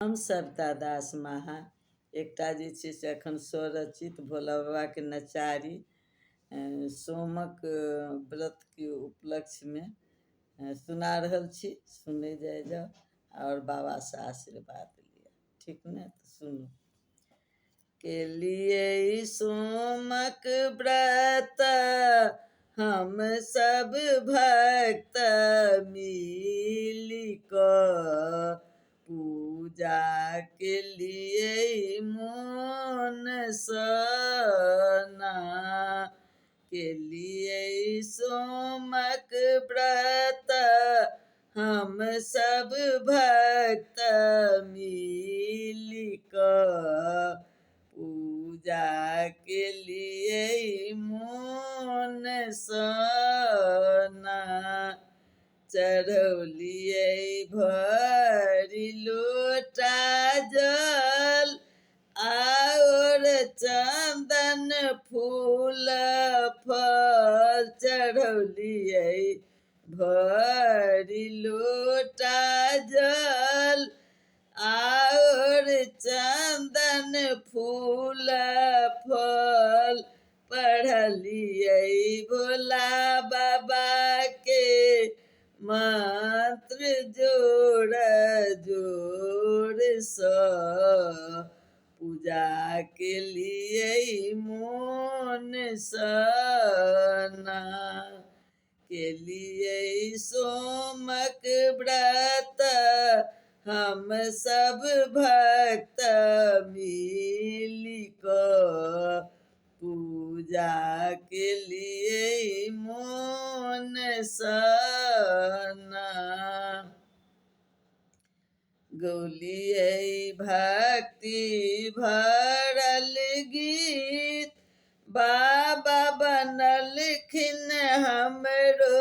हम सविता दास महा एकटा जे छै से एखन स्वरचित भोला बाबाके नचारी सोमक व्रतके उपलक्ष्यमे सुना रहल छी। सुनै जाइ जाउ और बाबासँ आशीर्वाद लिअ, ठीक ने? तऽ सुनू। केलिए सोमक व्रत हम सब भक्त मिली कऽ पूजा केलिए मोन सना। केलिए सोमक व्रत हम सब भक्त मिली कऽ पूजा केलिए मोन सना। चढ़ौलिए भरि लोटा जल और चंदन फूल फल। चढ़ौलिए भरि लोटा जल और चंदन फूल फल। पढ़लिए भोला बाबा के मंत्र जोड़ जोड़ सँ पूजा केलिए मोन सना। केलिए सोमक व्रत हम सब भक्त मिली कऽ पूजा केलिए मोन सना। गौलिए भक्ति भरल गीत बाबा बनलखिन हमरो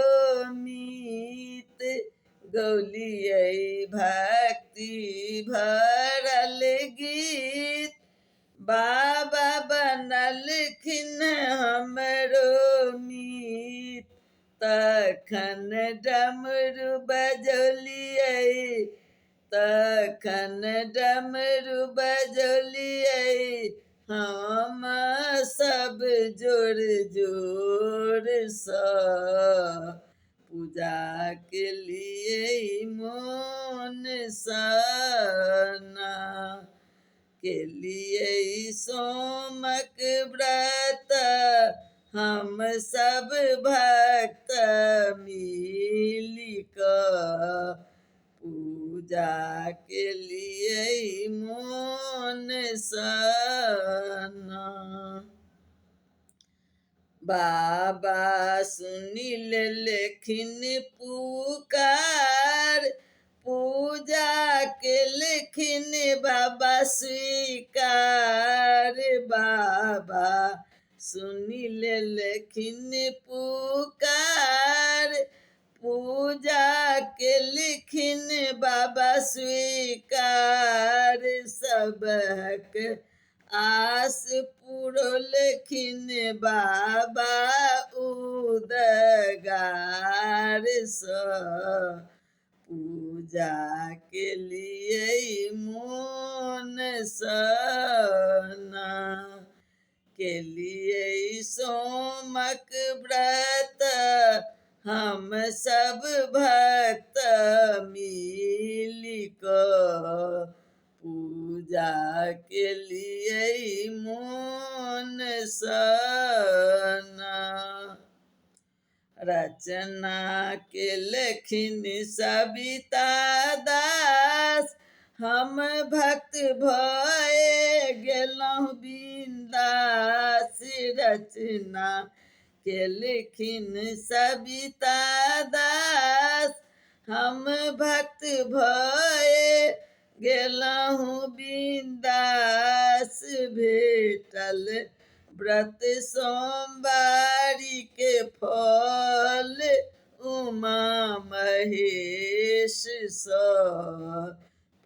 मीत। गौलिए भक्ति भरल गीत बाबा बनलखिन हमरो मीत। तखन डमरू बजौलिए तखन डमरू बजौलिए हम सब जोर जोर सँ पूजा केलिए मोन सना। केलिए सोमक व्रत हम सब भक्त मिली कऽ पूजा केलिए मोन सना। बाबा सुनि लेलखिन पुकार पूजा केलखिन बाबा स्वीकार। बाबा सुनि लेलखिन पुकार पूजा केलखिन बाबा स्वीकार। सबहक आस पुरौलखिन बाबा उदगार सँ पूजा केलिए मोन सना। केलिए सोमक व्रत हम सब भक्त मिली कऽ पूजा केलिए मोन सना। रचना केलखिन सविता दास हम भक्त भए गेलहुँ बिंदास। रचना केलखिन सविता दास हम भक्त भए गेलहुँ बिंदास। भेटल व्रत सोमवारी के फल उमा महेश सँ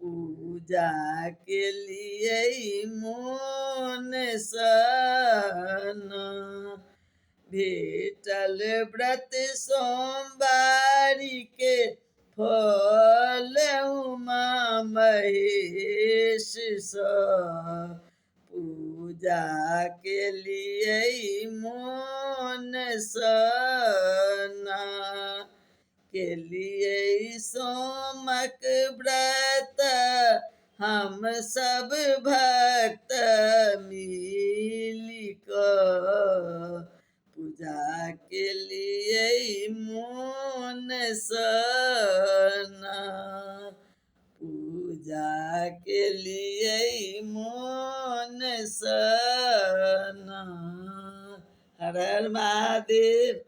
पूजा केलिए मोन सना। भेटल व्रत सोमवारी के होले उमा महेश पूजा के लिए मोन सना के लिए सोमक व्रत हम सब भक्त मिली पूजा के लिए मोन सना पूजा के लिए मोन सना। हर हर महादेव।